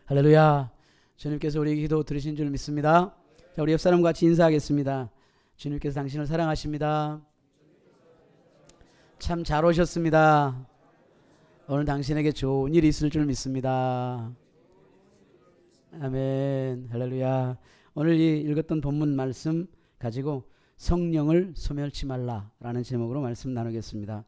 할렐루야. 주님께서 우리 기도 들으신 줄 믿습니다. 자, 우리 옆 사람과 같이 인사하겠습니다. 주님께서 당신을 사랑하십니다. 참 잘 오셨습니다. 오늘 당신에게 좋은 일이 있을 줄 믿습니다. 아멘. 할렐루야. 오늘 이 읽었던 본문 말씀 가지고 성령을 소멸치 말라라는 제목으로 말씀 나누겠습니다.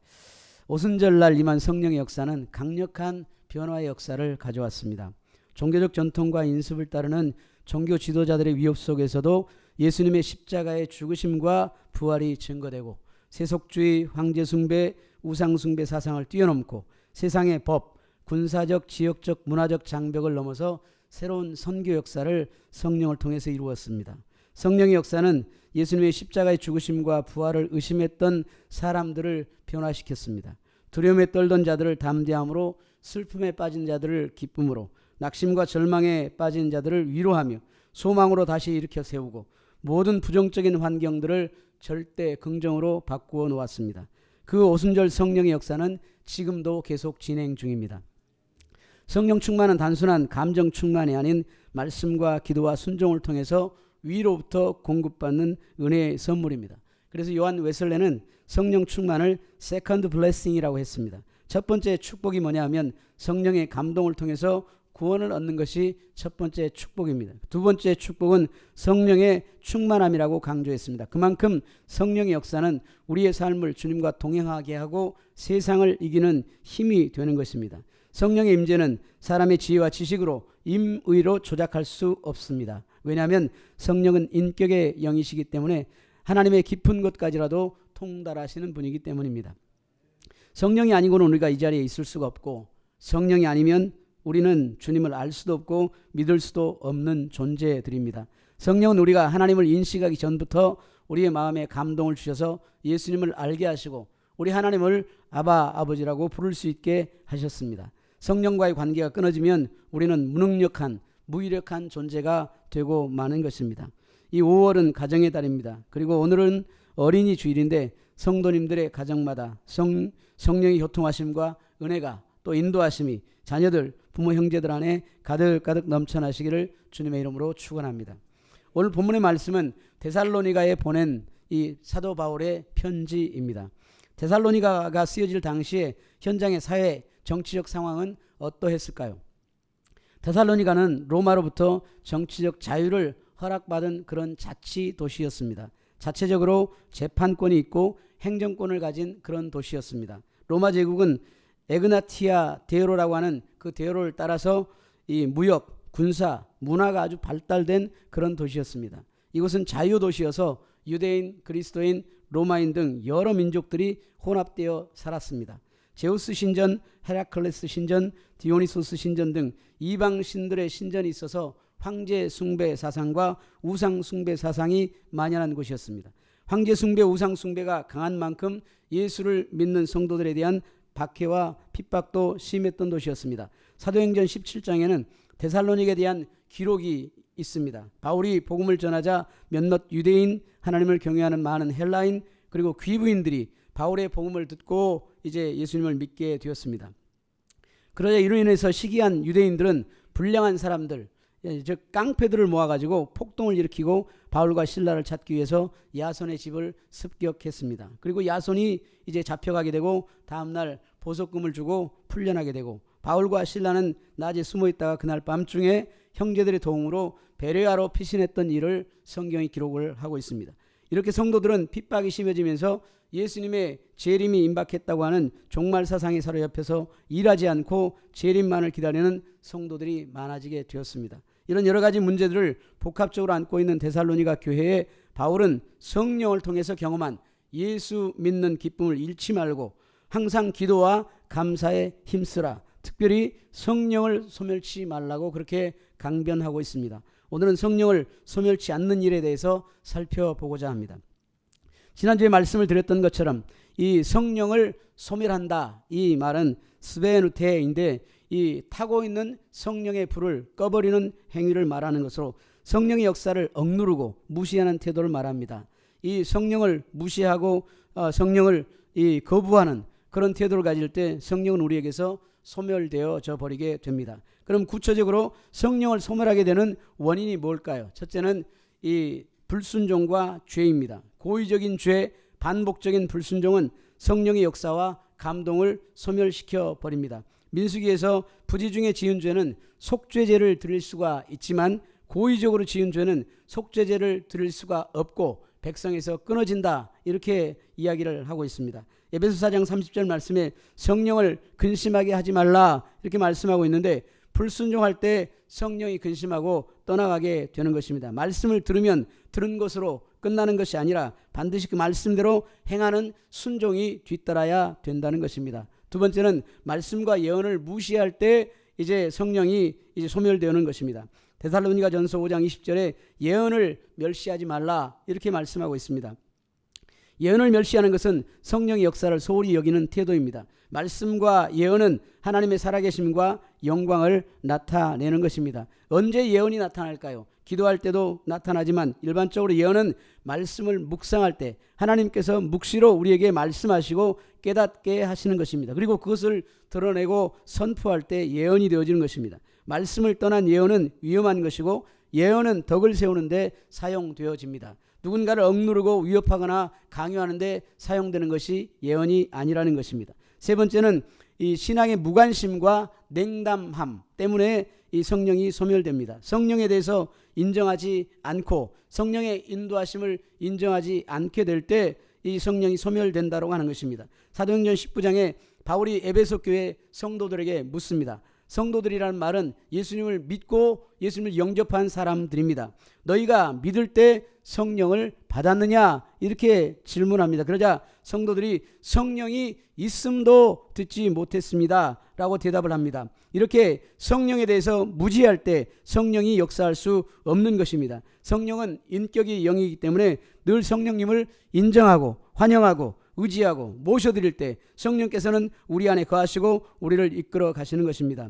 오순절날 임한 성령의 역사는 강력한 변화의 역사를 가져왔습니다. 종교적 전통과 인습을 따르는 종교 지도자들의 위협 속에서도 예수님의 십자가의 죽으심과 부활이 증거되고 세속주의, 황제숭배, 우상숭배 사상을 뛰어넘고 세상의 법, 군사적, 지역적, 문화적 장벽을 넘어서 새로운 선교 역사를 성령을 통해서 이루었습니다. 성령의 역사는 예수님의 십자가의 죽으심과 부활을 의심했던 사람들을 변화시켰습니다. 두려움에 떨던 자들을 담대함으로, 슬픔에 빠진 자들을 기쁨으로, 낙심과 절망에 빠진 자들을 위로하며 소망으로 다시 일으켜 세우고 모든 부정적인 환경들을 절대 긍정으로 바꾸어 놓았습니다. 그 오순절 성령의 역사는 지금도 계속 진행 중입니다. 성령 충만은 단순한 감정 충만이 아닌 말씀과 기도와 순종을 통해서 위로부터 공급받는 은혜의 선물입니다. 그래서 요한 웨슬레는 성령 충만을 세컨드 블레싱이라고 했습니다. 첫 번째 축복이 뭐냐 하면 성령의 감동을 통해서 구원을 얻는 것이 첫 번째 축복입니다. 두 번째 축복은 성령의 충만함이라고 강조했습니다. 그만큼 성령의 역사는 우리의 삶을 주님과 동행하게 하고 세상을 이기는 힘이 되는 것입니다. 성령의 임재는 사람의 지혜와 지식으로 임의로 조작할 수 없습니다. 왜냐하면 성령은 인격의 영이시기 때문에 하나님의 깊은 것까지라도 통달하시는 분이기 때문입니다. 성령이 아니고는 우리가 이 자리에 있을 수가 없고, 성령이 아니면 우리는 주님을 알 수도 없고 믿을 수도 없는 존재들입니다. 성령은 우리가 하나님을 인식하기 전부터 우리의 마음에 감동을 주셔서 예수님을 알게 하시고 우리 하나님을 아바 아버지라고 부를 수 있게 하셨습니다. 성령과의 관계가 끊어지면 우리는 무능력한, 무기력한 존재가 되고 마는 것입니다. 이 5월은 가정의 달입니다. 그리고 오늘은 어린이 주일인데 성도님들의 가정마다 성령의 교통하심과 은혜가 또 인도하심이 자녀들, 부모, 형제들 안에 가득가득 넘쳐나시기를 주님의 이름으로 축원합니다. 오늘 본문의 말씀은 데살로니가에 보낸 이 사도 바울의 편지입니다. 데살로니가가 쓰여질 당시에 현장의 사회, 정치적 상황은 어떠했을까요? 데살로니가는 로마로부터 정치적 자유를 허락받은 그런 자치 도시였습니다. 자체적으로 재판권이 있고 행정권을 가진 그런 도시였습니다. 로마 제국은 에그나티아 대로라고 하는 그 대로를 따라서 이 무역, 군사, 문화가 아주 발달된 그런 도시였습니다. 이곳은 자유도시여서 유대인, 그리스도인, 로마인 등 여러 민족들이 혼합되어 살았습니다. 제우스 신전, 헤라클레스 신전, 디오니소스 신전 등 이방 신들의 신전이 있어서 황제 숭배 사상과 우상 숭배 사상이 만연한 곳이었습니다. 황제 숭배, 우상 숭배가 강한 만큼 예수를 믿는 성도들에 대한 박해와 핍박도 심했던 도시였습니다. 사도행전 17장에는 데살로니가에 대한 기록이 있습니다. 바울이 복음을 전하자 몇몇 유대인, 하나님을 경외하는 많은 헬라인, 그리고 귀부인들이 바울의 복음을 듣고 이제 예수님을 믿게 되었습니다. 그러자 이로 인해서 시기한 유대인들은 불량한 사람들, 즉 깡패들을 모아가지고 폭동을 일으키고 바울과 실라를 찾기 위해서 야손의 집을 습격했습니다. 그리고 야손이 이제 잡혀가게 되고 다음날 보석금을 주고 풀려나게 되고, 바울과 실라는 낮에 숨어있다가 그날 밤중에 형제들의 도움으로 베레아로 피신했던 일을 성경이 기록을 하고 있습니다. 이렇게 성도들은 핍박이 심해지면서 예수님의 재림이 임박했다고 하는 종말 사상에 사로잡혀서 일하지 않고 재림만을 기다리는 성도들이 많아지게 되었습니다. 이런 여러 가지 문제들을 복합적으로 안고 있는 데살로니가 교회에 바울은 성령을 통해서 경험한 예수 믿는 기쁨을 잃지 말고 항상 기도와 감사에 힘쓰라, 특별히 성령을 소멸치 말라고 그렇게 강변하고 있습니다. 오늘은 성령을 소멸치 않는 일에 대해서 살펴보고자 합니다. 지난주에 말씀을 드렸던 것처럼 이 성령을 소멸한다, 이 말은 스베누테인데 이 타고 있는 성령의 불을 꺼버리는 행위를 말하는 것으로 성령의 역사를 억누르고 무시하는 태도를 말합니다. 이 성령을 무시하고 성령을 거부하는 그런 태도를 가질 때 성령은 우리에게서 소멸되어져 버리게 됩니다. 그럼 구체적으로 성령을 소멸하게 되는 원인이 뭘까요? 첫째는 이 불순종과 죄입니다. 고의적인 죄, 반복적인 불순종은 성령의 역사와 감동을 소멸시켜 버립니다. 민수기에서 부지 중에 지은 죄는 속죄제를 드릴 수가 있지만 고의적으로 지은 죄는 속죄제를 드릴 수가 없고 백성에서 끊어진다, 이렇게 이야기를 하고 있습니다. 에베소 4장 30절 말씀에 성령을 근심하게 하지 말라, 이렇게 말씀하고 있는데 불순종할 때 성령이 근심하고 떠나가게 되는 것입니다. 말씀을 들으면 들은 것으로 끝나는 것이 아니라 반드시 그 말씀대로 행하는 순종이 뒤따라야 된다는 것입니다. 두 번째는 말씀과 예언을 무시할 때 이제 성령이 이제 소멸되는 것입니다. 데살로니가전서 5장 20절에 예언을 멸시하지 말라, 이렇게 말씀하고 있습니다. 예언을 멸시하는 것은 성령의 역사를 소홀히 여기는 태도입니다. 말씀과 예언은 하나님의 살아계심과 영광을 나타내는 것입니다. 언제 예언이 나타날까요? 기도할 때도 나타나지만 일반적으로 예언은 말씀을 묵상할 때 하나님께서 묵시로 우리에게 말씀하시고 깨닫게 하시는 것입니다. 그리고 그것을 드러내고 선포할 때 예언이 되어지는 것입니다. 말씀을 떠난 예언은 위험한 것이고 예언은 덕을 세우는데 사용되어집니다. 누군가를 억누르고 위협하거나 강요하는데 사용되는 것이 예언이 아니라는 것입니다. 세 번째는 이 신앙의 무관심과 냉담함 때문에 이 성령이 소멸됩니다. 성령에 대해서 인정하지 않고 성령의 인도하심을 인정하지 않게 될 때 이 성령이 소멸된다고 하는 것입니다. 사도행전 19장에 바울이 에베소 교회 성도들에게 묻습니다. 성도들이라는 말은 예수님을 믿고 예수님을 영접한 사람들입니다. 너희가 믿을 때 성령을 받았느냐, 이렇게 질문합니다. 그러자 성도들이 성령이 있음도 듣지 못했습니다 라고 대답을 합니다. 이렇게 성령에 대해서 무지할 때 성령이 역사할 수 없는 것입니다. 성령은 인격이 영이기 때문에 늘 성령님을 인정하고 환영하고 의지하고 모셔드릴 때 성령께서는 우리 안에 거하시고 우리를 이끌어 가시는 것입니다.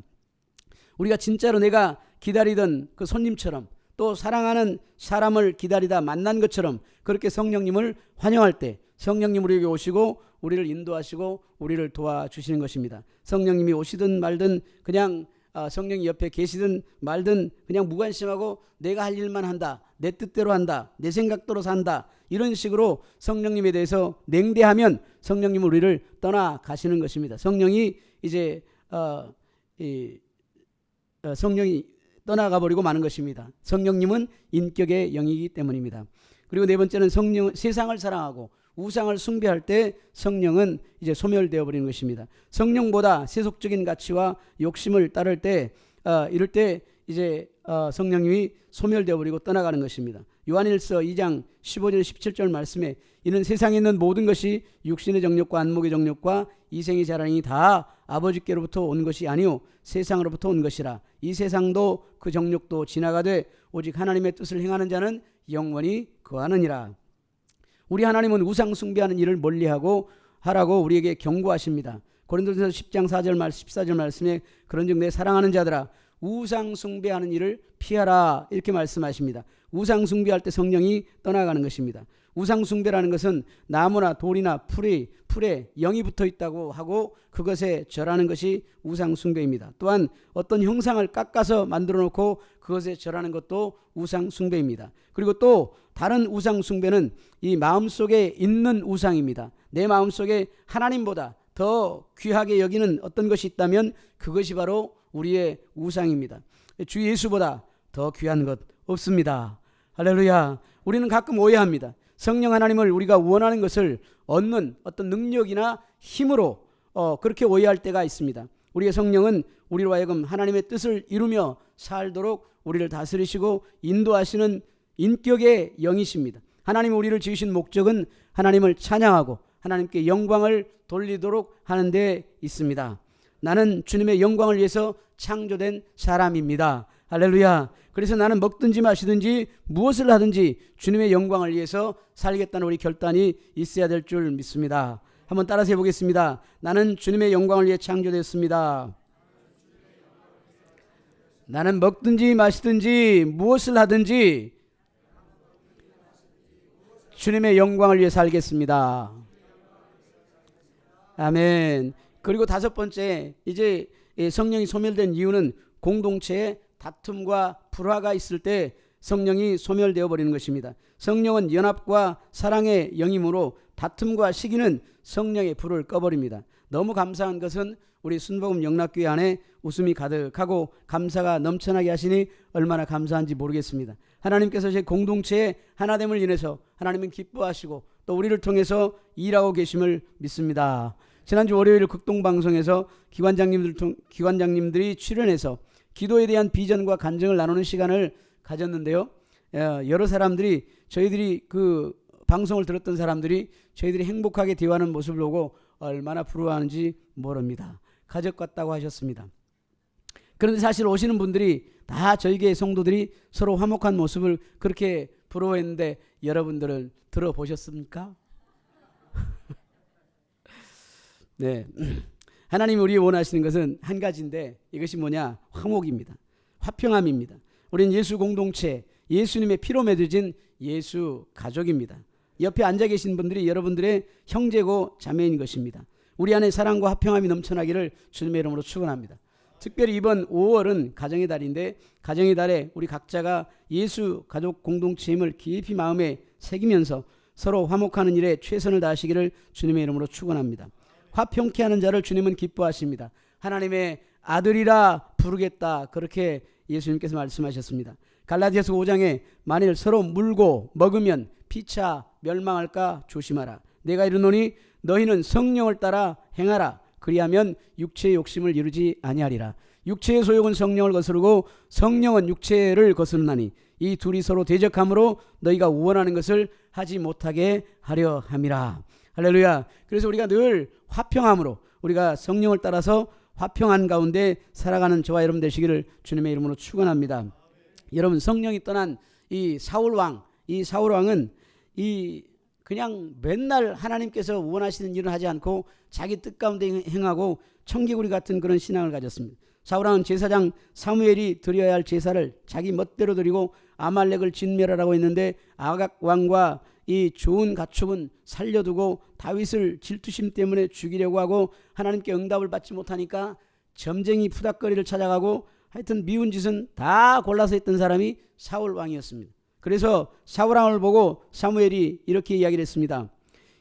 우리가 진짜로 내가 기다리던 그 손님처럼 또 사랑하는 사람을 기다리다 만난 것처럼 그렇게 성령님을 환영할 때 성령님 우리에게 오시고 우리를 인도하시고 우리를 도와주시는 것입니다. 성령님이 오시든 말든 그냥 성령이 옆에 계시든 말든 그냥 무관심하고 내가 할 일만 한다, 내 뜻대로 한다, 내 생각대로 산다, 이런 식으로 성령님에 대해서 냉대하면 성령님은 우리를 떠나가시는 것입니다. 성령이 이제 성령이 떠나가 버리고 마는 것입니다. 성령님은 인격의 영이기 때문입니다. 그리고 네 번째는 세상을 사랑하고 우상을 숭배할 때 성령은 이제 소멸되어 버리는 것입니다. 성령보다 세속적인 가치와 욕심을 따를 때 이럴 때 이제 성령님이 소멸되어 버리고 떠나가는 것입니다. 요한일서 2장 15절 17절 말씀에 이는 세상에 있는 모든 것이 육신의 정욕과 안목의 정욕과 이생의 자랑이 다 아버지께로부터 온 것이 아니요 세상으로부터 온 것이라. 이 세상도 그 정욕도 지나가되 오직 하나님의 뜻을 행하는 자는 영원히 거하느니라. 우리 하나님은 우상 숭배하는 일을 멀리하고 하라고 우리에게 경고하십니다. 고린도전서 10장 4절 말씀 14절 말씀에 그런즉 내 사랑하는 자들아 우상 숭배하는 일을 피하라, 이렇게 말씀하십니다. 우상 숭배할 때 성령이 떠나가는 것입니다. 우상 숭배라는 것은 나무나 돌이나 풀에 영이 붙어 있다고 하고 그것에 절하는 것이 우상 숭배입니다. 또한 어떤 형상을 깎아서 만들어 놓고 그것에 절하는 것도 우상 숭배입니다. 그리고 또 다른 우상 숭배는 이 마음속에 있는 우상입니다. 내 마음속에 하나님보다 더 귀하게 여기는 어떤 것이 있다면 그것이 바로 우리의 우상입니다. 주 예수보다 더 귀한 것 없습니다. 할렐루야. 우리는 가끔 오해합니다. 성령 하나님을 우리가 원하는 것을 얻는 어떤 능력이나 힘으로 그렇게 오해할 때가 있습니다. 우리의 성령은 우리로 하여금 하나님의 뜻을 이루며 살도록 우리를 다스리시고 인도하시는 인격의 영이십니다. 하나님이 우리를 지으신 목적은 하나님을 찬양하고 하나님께 영광을 돌리도록 하는 데 있습니다. 나는 주님의 영광을 위해서 창조된 사람입니다. 할렐루야. 그래서 나는 먹든지 마시든지 무엇을 하든지 주님의 영광을 위해서 살겠다는 우리 결단이 있어야 될 줄 믿습니다. 한번 따라서 해보겠습니다. 나는 주님의 영광을 위해 창조됐습니다. 나는 먹든지 마시든지 무엇을 하든지 주님의 영광을 위해 살겠습니다. 아멘. 그리고 다섯 번째, 이제 성령이 소멸된 이유는 공동체에 다툼과 불화가 있을 때 성령이 소멸되어 버리는 것입니다. 성령은 연합과 사랑의 영이므로 다툼과 시기는 성령의 불을 꺼버립니다. 너무 감사한 것은 우리 순복음 영락교회 안에 웃음이 가득하고 감사가 넘쳐나게 하시니 얼마나 감사한지 모르겠습니다. 하나님께서 제 공동체의 하나됨을 인해서 하나님은 기뻐하시고 또 우리를 통해서 일하고 계심을 믿습니다. 지난주 월요일 극동방송에서 기관장님들이 출연해서 기도에 대한 비전과 간증을 나누는 시간을 가졌는데요. 여러 사람들이, 저희들이 그 방송을 들었던 사람들이 저희들이 행복하게 대화하는 모습을 보고 얼마나 부러워하는지 모릅니다. 가족 같다고 하셨습니다. 그런데 사실 오시는 분들이 다 저희 교회 성도들이 서로 화목한 모습을 그렇게 부러워했는데 여러분들은 들어보셨습니까? 네, 하나님이 우리 원하시는 것은 한 가지인데 이것이 뭐냐? 화목입니다. 화평함입니다. 우리는 예수 공동체, 예수님의 피로 맺어진 예수 가족입니다. 옆에 앉아 계신 분들이 여러분들의 형제고 자매인 것입니다. 우리 안에 사랑과 화평함이 넘쳐나기를 주님의 이름으로 축원합니다. 특별히 이번 5월은 가정의 달인데 가정의 달에 우리 각자가 예수 가족 공동체임을 깊이 마음에 새기면서 서로 화목하는 일에 최선을 다하시기를 주님의 이름으로 축원합니다. 화평케 하는 자를 주님은 기뻐하십니다. 하나님의 아들이라 부르겠다, 그렇게 예수님께서 말씀하셨습니다. 갈라디아서 5장에 만일 서로 물고 먹으면 피차 멸망할까 조심하라. 내가 이르노니 너희는 성령을 따라 행하라. 그리하면 육체의 욕심을 이루지 아니하리라. 육체의 소욕은 성령을 거스르고 성령은 육체를 거스르나니 이 둘이 서로 대적함으로 너희가 원하는 것을 하지 못하게 하려 함이라. 할렐루야. 그래서 우리가 늘 화평함으로, 우리가 성령을 따라서 화평한 가운데 살아가는 저와 여러분 되시기를 주님의 이름으로 축원합니다. 여러분, 성령이 떠난 이 사울왕, 이 사울왕은 그냥 맨날 하나님께서 원하시는 일을 하지 않고 자기 뜻 가운데 행하고 청개구리 같은 그런 신앙을 가졌습니다. 사울왕은 제사장 사무엘이 드려야 할 제사를 자기 멋대로 드리고 아말렉을 진멸하라고 했는데 아각 왕과 이 좋은 가축은 살려두고 다윗을 질투심 때문에 죽이려고 하고 하나님께 응답을 받지 못하니까 점쟁이 푸닥거리를 찾아가고 하여튼 미운 짓은 다 골라서 했던 사람이 사울왕이었습니다. 그래서 사울왕을 보고 사무엘이 이렇게 이야기를 했습니다.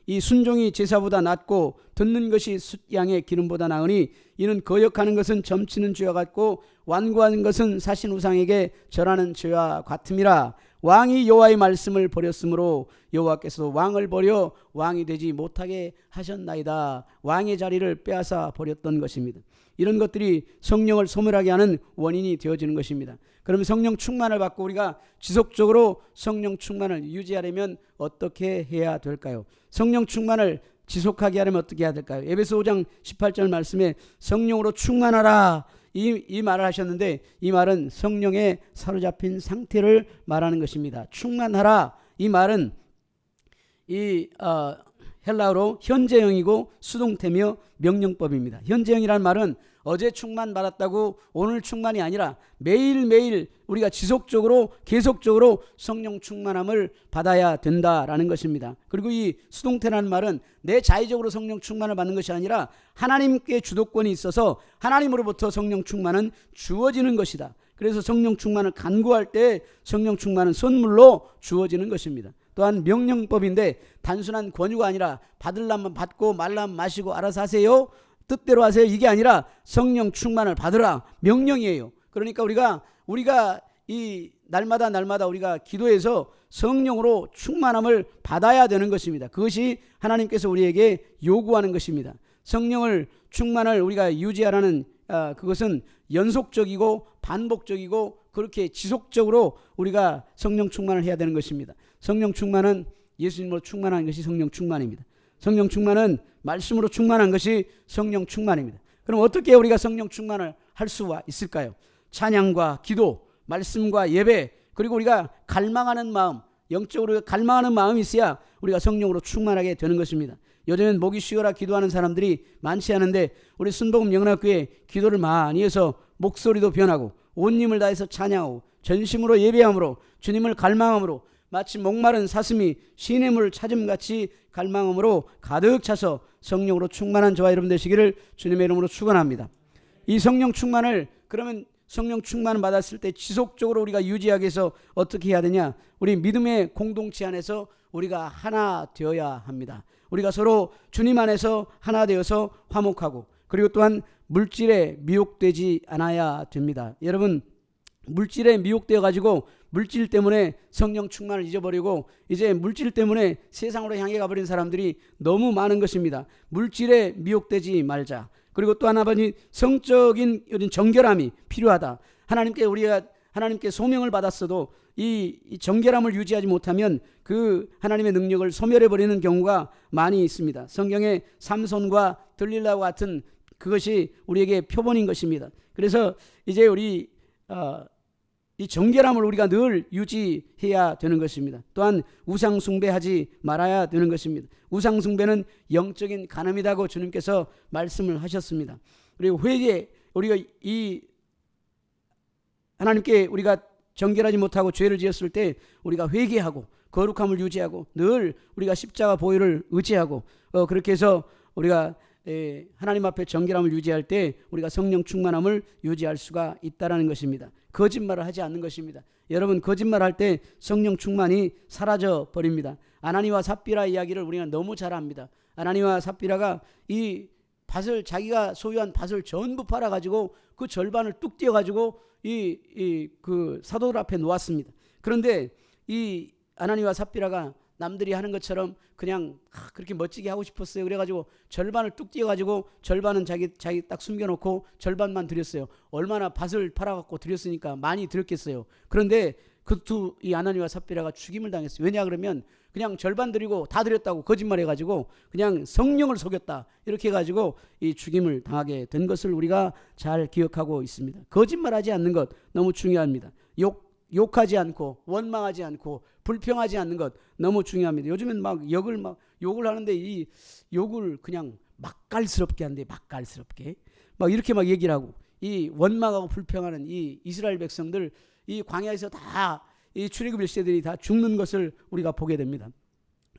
이 순종이 제사보다 낫고 듣는 것이 숫양의 기름보다 나으니 이는 거역하는 것은 점치는 죄와 같고 완고하는 것은 사신 우상에게 절하는 죄와 같음이라. 왕이 여호와의 말씀을 버렸으므로 여호와께서 왕을 버려 왕이 되지 못하게 하셨나이다. 왕의 자리를 빼앗아 버렸던 것입니다. 이런 것들이 성령을 소멸하게 하는 원인이 되어지는 것입니다. 그러면 성령 충만을 받고 우리가 지속적으로 성령 충만을 유지하려면 어떻게 해야 될까요? 성령 충만을 지속하게 하려면 어떻게 해야 될까요? 에베소 5장 18절 말씀에 성령으로 충만하라, 이 말을 하셨는데 이 말은 성령에 사로잡힌 상태를 말하는 것입니다. 충만하라, 이 말은 헬라어로 현재형이고 수동태며 명령법입니다. 현재형이라는 말은 어제 충만 받았다고 오늘 충만이 아니라 매일매일 우리가 지속적으로 계속적으로 성령 충만함을 받아야 된다라는 것입니다. 그리고 이 수동태라는 말은 내 자의적으로 성령 충만을 받는 것이 아니라 하나님께 주도권이 있어서 하나님으로부터 성령 충만은 주어지는 것이다. 그래서 성령 충만을 간구할 때 성령 충만은 선물로 주어지는 것입니다. 또한 명령법인데 단순한 권유가 아니라 받으려면 받고 말라면 마시고 알아서 하세요, 뜻대로 하세요, 이게 아니라 성령 충만을 받으라, 명령이에요. 그러니까 우리가 이 날마다 우리가 기도해서 성령으로 충만함을 받아야 되는 것입니다. 그것이 하나님께서 우리에게 요구하는 것입니다. 성령을 충만을 우리가 유지하라는 그것은 연속적이고 반복적이고 그렇게 지속적으로 우리가 성령 충만을 해야 되는 것입니다. 성령 충만은 예수님으로 충만한 것이 성령 충만입니다. 성령 충만은 말씀으로 충만한 것이 성령 충만입니다. 그럼 어떻게 우리가 성령 충만을 할 수가 있을까요? 찬양과 기도, 말씀과 예배, 그리고 우리가 갈망하는 마음, 영적으로 갈망하는 마음이 있어야 우리가 성령으로 충만하게 되는 것입니다. 요즘엔 목이 쉬어라 기도하는 사람들이 많지 않은데 우리 순복음 영락교회 기도를 많이 해서 목소리도 변하고 온 힘을 다해서 찬양하고 전심으로 예배함으로 주님을 갈망함으로 마치 목마른 사슴이 시냇물 찾음같이 갈망함으로 가득 차서 성령으로 충만한 저와 여러분 되시기를 주님의 이름으로 축원합니다. 이 성령 충만을 그러면 성령 충만을 받았을 때 지속적으로 우리가 유지하기 위해서 어떻게 해야 되냐? 우리 믿음의 공동체 안에서 우리가 하나 되어야 합니다. 우리가 서로 주님 안에서 하나 되어서 화목하고, 그리고 또한 물질에 미혹되지 않아야 됩니다. 여러분, 물질에 미혹되어 가지고 물질 때문에 성령 충만을 잊어버리고 이제 물질 때문에 세상으로 향해 가버린 사람들이 너무 많은 것입니다. 물질에 미혹되지 말자. 그리고 또 하나는 성적인 정결함이 필요하다. 하나님께 소명을 받았어도 이 정결함을 유지하지 못하면 그 하나님의 능력을 소멸해버리는 경우가 많이 있습니다. 성경의 삼손과 들릴라와 같은 그것이 우리에게 표본인 것입니다. 그래서 이제 우리 이 정결함을 우리가 늘 유지해야 되는 것입니다. 또한 우상 숭배하지 말아야 되는 것입니다. 우상 숭배는 영적인 간음이라고 주님께서 말씀을 하셨습니다. 그리고 회개, 우리가 이 하나님께 우리가 정결하지 못하고 죄를 지었을 때 우리가 회개하고 거룩함을 유지하고 늘 우리가 십자가 보혈을 의지하고 그렇게 해서 우리가 하나님 앞에 정결함을 유지할 때 우리가 성령 충만함을 유지할 수가 있다라는 것입니다. 거짓말을 하지 않는 것입니다. 여러분, 거짓말할 때 성령 충만이 사라져 버립니다. 아나니와 삽비라 이야기를 우리가 너무 잘 압니다. 아나니와 삽비라가 이 밭을, 자기가 소유한 밭을 전부 팔아가지고 그 절반을 뚝 떼어가지고 그 사도들 앞에 놓았습니다. 그런데 이 아나니와 삽비라가 남들이 하는 것처럼 그냥 그렇게 멋지게 하고 싶었어요. 그래가지고 절반을 뚝 띄어가지고 절반은 자기 딱 숨겨놓고 절반만 드렸어요. 얼마나 밭을 팔아갖고 드렸으니까 많이 드렸겠어요. 그런데 이 아나니와 삽비라가 죽임을 당했어요. 왜냐 그러면 그냥 절반 드리고 다 드렸다고 거짓말해가지고 그냥 성령을 속였다, 이렇게 해가지고 이 죽임을 당하게 된 것을 우리가 잘 기억하고 있습니다. 거짓말하지 않는 것 너무 중요합니다. 욕하지 않고 원망하지 않고 불평하지 않는 것 너무 중요합니다. 요즘엔 욕을 하는데 이 욕을 그냥 맛깔스럽게 하는데, 맛깔스럽게 막 이렇게 막 얘기를 하고, 이 원망하고 불평하는 이 이스라엘 백성들, 이 광야에서 다 이 출애굽 1세들이 다 죽는 것을 우리가 보게 됩니다.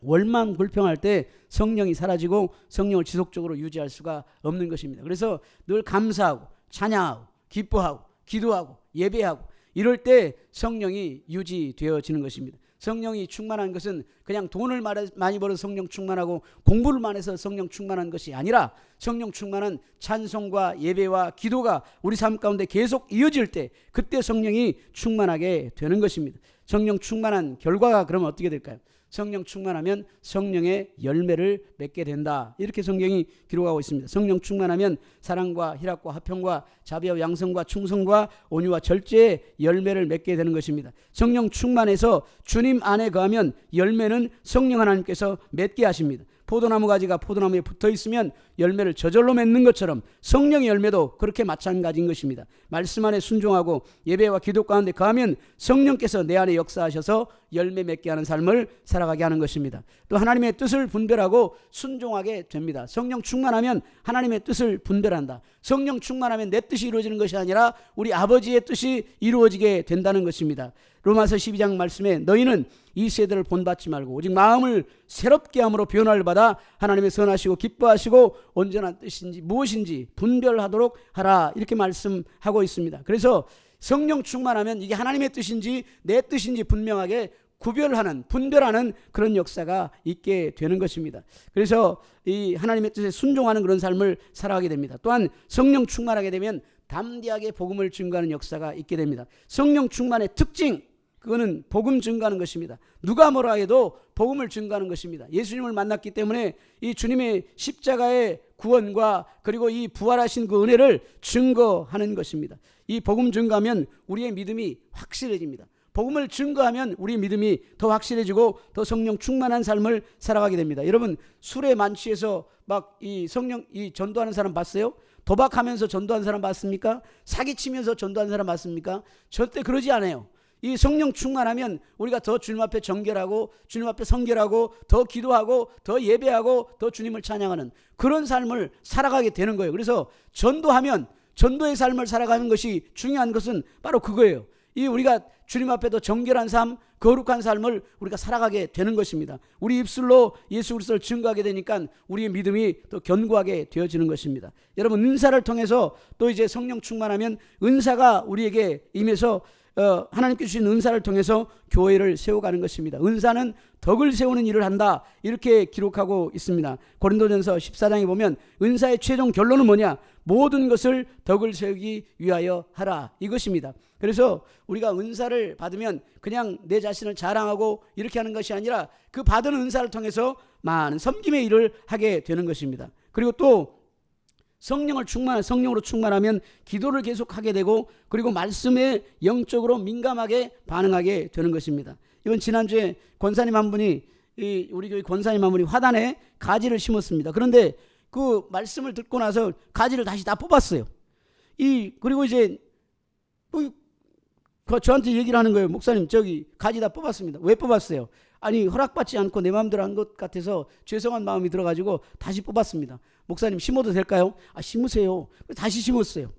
원망 불평할 때 성령이 사라지고 성령을 지속적으로 유지할 수가 없는 것입니다. 그래서 늘 감사하고 찬양하고 기뻐하고 기도하고 예배하고 이럴 때 성령이 유지되어지는 것입니다. 성령이 충만한 것은 그냥 돈을 많이 벌어서 성령 충만하고 공부를 많이 해서 성령 충만한 것이 아니라, 성령 충만한 찬송과 예배와 기도가 우리 삶 가운데 계속 이어질 때 그때 성령이 충만하게 되는 것입니다. 성령 충만한 결과가 그러면 어떻게 될까요? 성령 충만하면 성령의 열매를 맺게 된다, 이렇게 성경이 기록하고 있습니다. 성령 충만하면 사랑과 희락과 화평과 자비와 양성과 충성과 온유와 절제의 열매를 맺게 되는 것입니다. 성령 충만해서 주님 안에 거하면 열매는 성령 하나님께서 맺게 하십니다. 포도나무 가지가 포도나무에 붙어 있으면 열매를 저절로 맺는 것처럼 성령의 열매도 그렇게 마찬가지인 것입니다. 말씀 안에 순종하고 예배와 기도 가운데 거하면 성령께서 내 안에 역사하셔서 열매 맺게 하는 삶을 살아가게 하는 것입니다. 또 하나님의 뜻을 분별하고 순종하게 됩니다. 성령 충만하면 하나님의 뜻을 분별한다. 성령 충만하면 내 뜻이 이루어지는 것이 아니라 우리 아버지의 뜻이 이루어지게 된다는 것입니다. 로마서 12장 말씀에 너희는 이 세대를 본받지 말고 오직 마음을 새롭게 함으로 변화를 받아 하나님의 선하시고 기뻐하시고 온전한 뜻인지 무엇인지 분별하도록 하라, 이렇게 말씀하고 있습니다. 그래서 성령 충만하면 이게 하나님의 뜻인지 내 뜻인지 분명하게 분별하는 그런 역사가 있게 되는 것입니다. 그래서 이 하나님의 뜻에 순종하는 그런 삶을 살아가게 됩니다. 또한 성령 충만하게 되면 담대하게 복음을 증거하는 역사가 있게 됩니다. 성령 충만의 특징, 그거는 복음 증거하는 것입니다. 누가 뭐라 해도 복음을 증거하는 것입니다. 예수님을 만났기 때문에 이 주님의 십자가의 구원과 그리고 이 부활하신 그 은혜를 증거하는 것입니다. 이 복음 증거하면 우리의 믿음이 확실해집니다. 복음을 증거하면 우리 믿음이 더 확실해지고 더 성령 충만한 삶을 살아가게 됩니다. 여러분, 술에 만취해서 막 이 성령 전도하는 사람 봤어요? 도박하면서 전도하는 사람 봤습니까? 사기치면서 전도하는 사람 봤습니까? 절대 그러지 않아요. 이 성령 충만하면 우리가 더 주님 앞에 정결하고 주님 앞에 성결하고 더 기도하고 더 예배하고 더 주님을 찬양하는 그런 삶을 살아가게 되는 거예요. 그래서 전도하면 전도의 삶을 살아가는 것이 중요한 것은 바로 그거예요. 이 우리가 주님 앞에도 정결한 삶, 거룩한 삶을 우리가 살아가게 되는 것입니다. 우리 입술로 예수 그리스도를 증거하게 되니까 우리의 믿음이 또 견고하게 되어지는 것입니다. 여러분, 은사를 통해서 또 이제 성령 충만하면 은사가 우리에게 임해서 하나님께 주신 은사를 통해서 교회를 세워가는 것입니다. 은사는 덕을 세우는 일을 한다, 이렇게 기록하고 있습니다. 고린도전서 14장에 보면 은사의 최종 결론은 뭐냐? 모든 것을 덕을 세우기 위하여 하라, 이것입니다. 그래서 우리가 은사를 받으면 그냥 내 자신을 자랑하고 이렇게 하는 것이 아니라 그 받은 은사를 통해서 많은 섬김의 일을 하게 되는 것입니다. 그리고 또 성령으로 충만하면 기도를 계속하게 되고, 그리고 말씀에 영적으로 민감하게 반응하게 되는 것입니다. 이번 지난주에 권사님 한 분이, 우리 교회 권사님 한 분이 화단에 가지를 심었습니다. 그런데 그 말씀을 듣고 나서 가지를 다시 다 뽑았어요. 그리고 이제 저한테 얘기를 하는 거예요. 목사님, 저기 가지 다 뽑았습니다. 왜 뽑았어요? 아니, 허락받지 않고 내 마음대로 한 것 같아서 죄송한 마음이 들어가지고 다시 뽑았습니다. 목사님, 심어도 될까요? 심으세요. 다시 심었어요.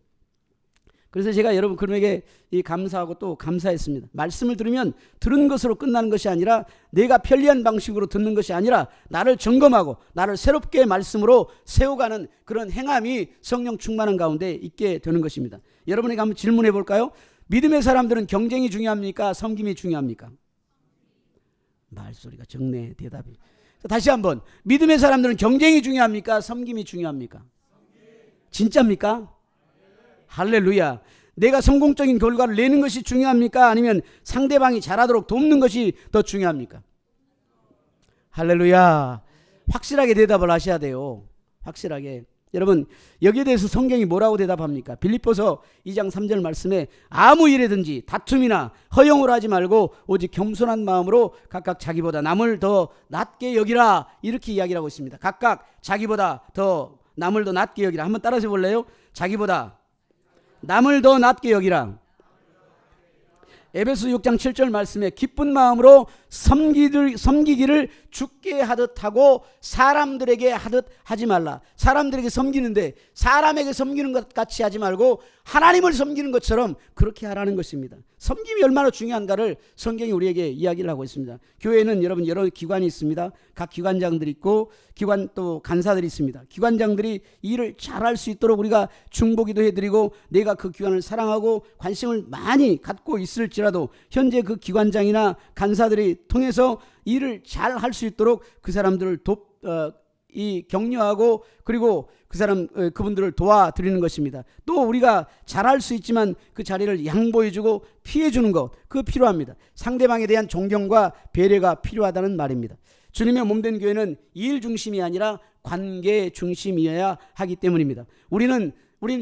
그래서 제가 여러분 그분에게 감사하고 또 감사했습니다. 말씀을 들으면 들은 것으로 끝나는 것이 아니라, 내가 편리한 방식으로 듣는 것이 아니라 나를 점검하고 나를 새롭게 말씀으로 세워가는 그런 행함이 성령 충만한 가운데 있게 되는 것입니다. 여러분에게 한번 질문해 볼까요? 믿음의 사람들은 경쟁이 중요합니까? 섬김이 중요합니까? 말소리가 적네, 대답이. 다시 한번, 믿음의 사람들은 경쟁이 중요합니까? 섬김이 중요합니까? 진짜입니까? 할렐루야. 내가 성공적인 결과를 내는 것이 중요합니까? 아니면 상대방이 잘하도록 돕는 것이 더 중요합니까? 할렐루야. 확실하게 대답을 하셔야 돼요. 확실하게. 여러분, 여기에 대해서 성경이 뭐라고 대답합니까? 빌립보서 2장 3절 말씀에 아무 일에든지 다툼이나 허용을 하지 말고 오직 겸손한 마음으로 각각 자기보다 남을 더 낮게 여기라, 이렇게 이야기를 하고 있습니다. 각각 자기보다 더 남을 더 낮게 여기라. 한번 따라서 볼래요? 자기보다 남을 더 낮게 여기라. 에베소 6장 7절 말씀에 기쁜 마음으로 섬기기를 주께 하듯 하고 사람들에게 하듯 하지 말라. 사람들에게 섬기는데 사람에게 섬기는 것 같이 하지 말고 하나님을 섬기는 것처럼 그렇게 하라는 것입니다. 섬김이 얼마나 중요한가를 성경이 우리에게 이야기를 하고 있습니다. 교회에는 여러분 여러 기관이 있습니다. 각 기관장들이 있고 기관 또 간사들이 있습니다. 기관장들이 일을 잘할 수 있도록 우리가 중보기도 해드리고, 내가 그 기관을 사랑하고 관심을 많이 갖고 있을지라도 현재 그 기관장이나 간사들이 통해서 일을 잘 할 수 있도록 그 사람들을 격려하고, 그리고 그분들을 도와드리는 것입니다. 또 우리가 잘할 수 있지만 그 자리를 양보해주고 피해주는 것, 그거 필요합니다. 상대방에 대한 존경과 배려가 필요하다는 말입니다. 주님의 몸된 교회는 일 중심이 아니라 관계 중심이어야 하기 때문입니다. 우리는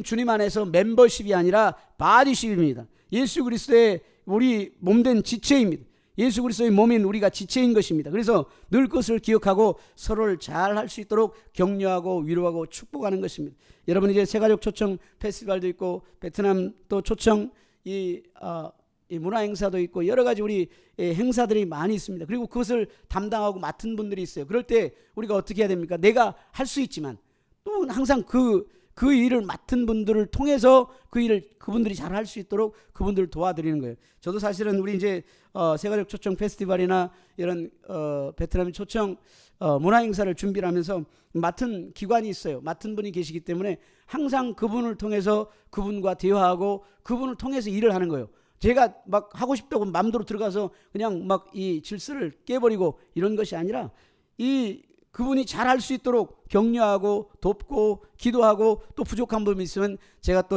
주님 안에서 멤버십이 아니라 바디십입니다. 예수 그리스도의 우리 몸된 지체입니다. 예수 그리스도의 몸인 우리가 지체인 것입니다. 그래서 늘 그것을 기억하고 서로를 잘 할 수 있도록 격려하고 위로하고 축복하는 것입니다. 여러분, 이제 새가족 초청 페스티벌도 있고 베트남 또 초청 이 문화 행사도 있고 여러 가지 우리 행사들이 많이 있습니다. 그리고 그것을 담당하고 맡은 분들이 있어요. 그럴 때 우리가 어떻게 해야 됩니까? 내가 할 수 있지만 또 항상 그 일을 맡은 분들을 통해서 그 일을 그분들이 잘 할 수 있도록 그분들을 도와드리는 거예요. 저도 사실은 우리 이제 새가족 초청 페스티벌이나 이런 베트남 초청 문화 행사를 준비를 하면서 맡은 기관이 있어요. 맡은 분이 계시기 때문에 항상 그분을 통해서 그분과 대화하고 그분을 통해서 일을 하는 거예요. 제가 막 하고 싶다고 마음대로 들어가서 그냥 막 이 질서를 깨버리고 이런 것이 아니라 그분이 잘 할 수 있도록 격려하고 돕고 기도하고, 또 부족한 부분이 있으면 제가 또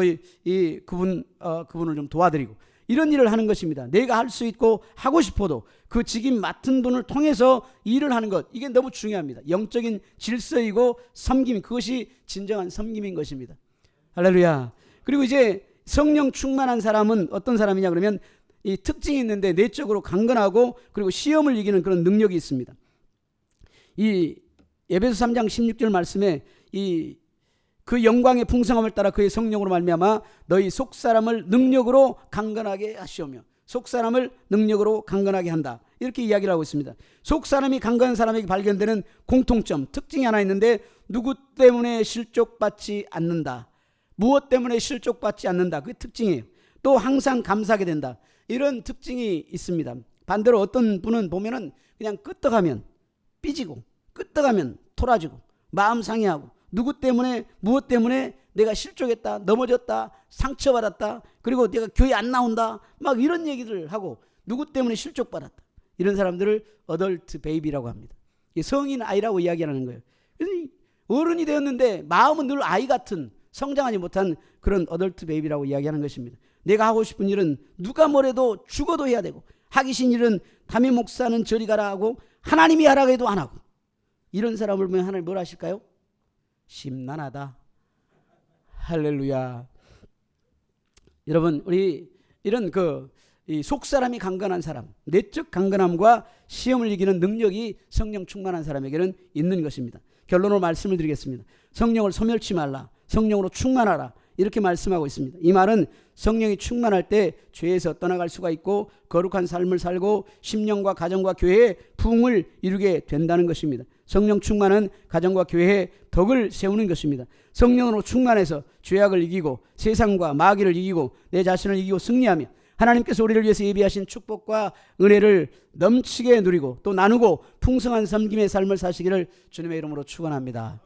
그분을 좀 도와드리고 이런 일을 하는 것입니다. 내가 할 수 있고 하고 싶어도 그 직임 맡은 분을 통해서 일을 하는 것, 이게 너무 중요합니다. 영적인 질서이고 섬김, 그것이 진정한 섬김인 것입니다. 할렐루야. 그리고 이제 성령 충만한 사람은 어떤 사람이냐 그러면 이 특징이 있는데 내적으로 강건하고 그리고 시험을 이기는 그런 능력이 있습니다. 이 에베소 3장 16절 말씀에 그 영광의 풍성함을 따라 그의 성령으로 말미암아 너희 속사람을 능력으로 강건하게 하시오며, 속사람을 능력으로 강건하게 한다, 이렇게 이야기를 하고 있습니다. 속사람이 강건한 사람에게 발견되는 공통점, 특징이 하나 있는데 누구 때문에 실족받지 않는다, 무엇 때문에 실족받지 않는다, 그게 특징이에요. 또 항상 감사하게 된다. 이런 특징이 있습니다. 반대로 어떤 분은 보면은 그냥 끄떡하면 삐지고 끄떡하면 토라지고 마음 상해하고 누구 때문에 무엇 때문에 내가 실족했다, 넘어졌다, 상처받았다, 그리고 내가 교회 안 나온다, 막 이런 얘기를 하고 누구 때문에 실족받았다, 이런 사람들을 어덜트 베이비라고 합니다. 성인 아이라고 이야기하는 거예요. 어른이 되었는데 마음은 늘 아이 같은 성장하지 못한 그런 어덜트 베이비라고 이야기하는 것입니다. 내가 하고 싶은 일은 누가 뭐래도 죽어도 해야 되고, 하기 싫은 일은 담임 목사는 저리 가라 하고 하나님이 하라고 해도 안 하고, 이런 사람을 보면 하나님 뭘 하실까요? 심란하다. 할렐루야. 여러분, 우리 이런 이 속사람이 강건한 사람, 내적 강건함과 시험을 이기는 능력이 성령 충만한 사람에게는 있는 것입니다. 결론으로 말씀을 드리겠습니다. 성령을 소멸치 말라, 성령으로 충만하라, 이렇게 말씀하고 있습니다. 이 말은 성령이 충만할 때 죄에서 떠나갈 수가 있고 거룩한 삶을 살고 심령과 가정과 교회의 부흥을 이루게 된다는 것입니다. 성령 충만은 가정과 교회에 덕을 세우는 것입니다. 성령으로 충만해서 죄악을 이기고 세상과 마귀를 이기고 내 자신을 이기고 승리하며 하나님께서 우리를 위해서 예비하신 축복과 은혜를 넘치게 누리고 또 나누고 풍성한 섬김의 삶을 사시기를 주님의 이름으로 축원합니다.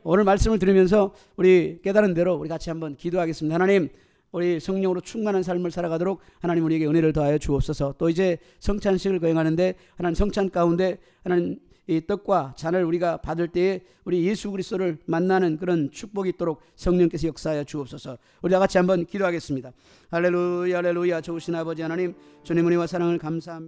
오늘 말씀을 들으면서 우리 깨달은 대로 우리 같이 한번 기도하겠습니다. 하나님, 우리 성령으로 충만한 삶을 살아가도록 하나님 우리에게 은혜를 더하여 주옵소서. 또 이제 성찬식을 거행하는데 하나님 성찬 가운데 하나님 이 떡과 잔을 우리가 받을 때에 우리 예수 그리스도를 만나는 그런 축복이 있도록 성령께서 역사하여 주옵소서. 우리 다 같이 한번 기도하겠습니다. 할렐루야 할렐루야. 좋으신 아버지 하나님, 주님 은혜와 사랑을 감사합니다.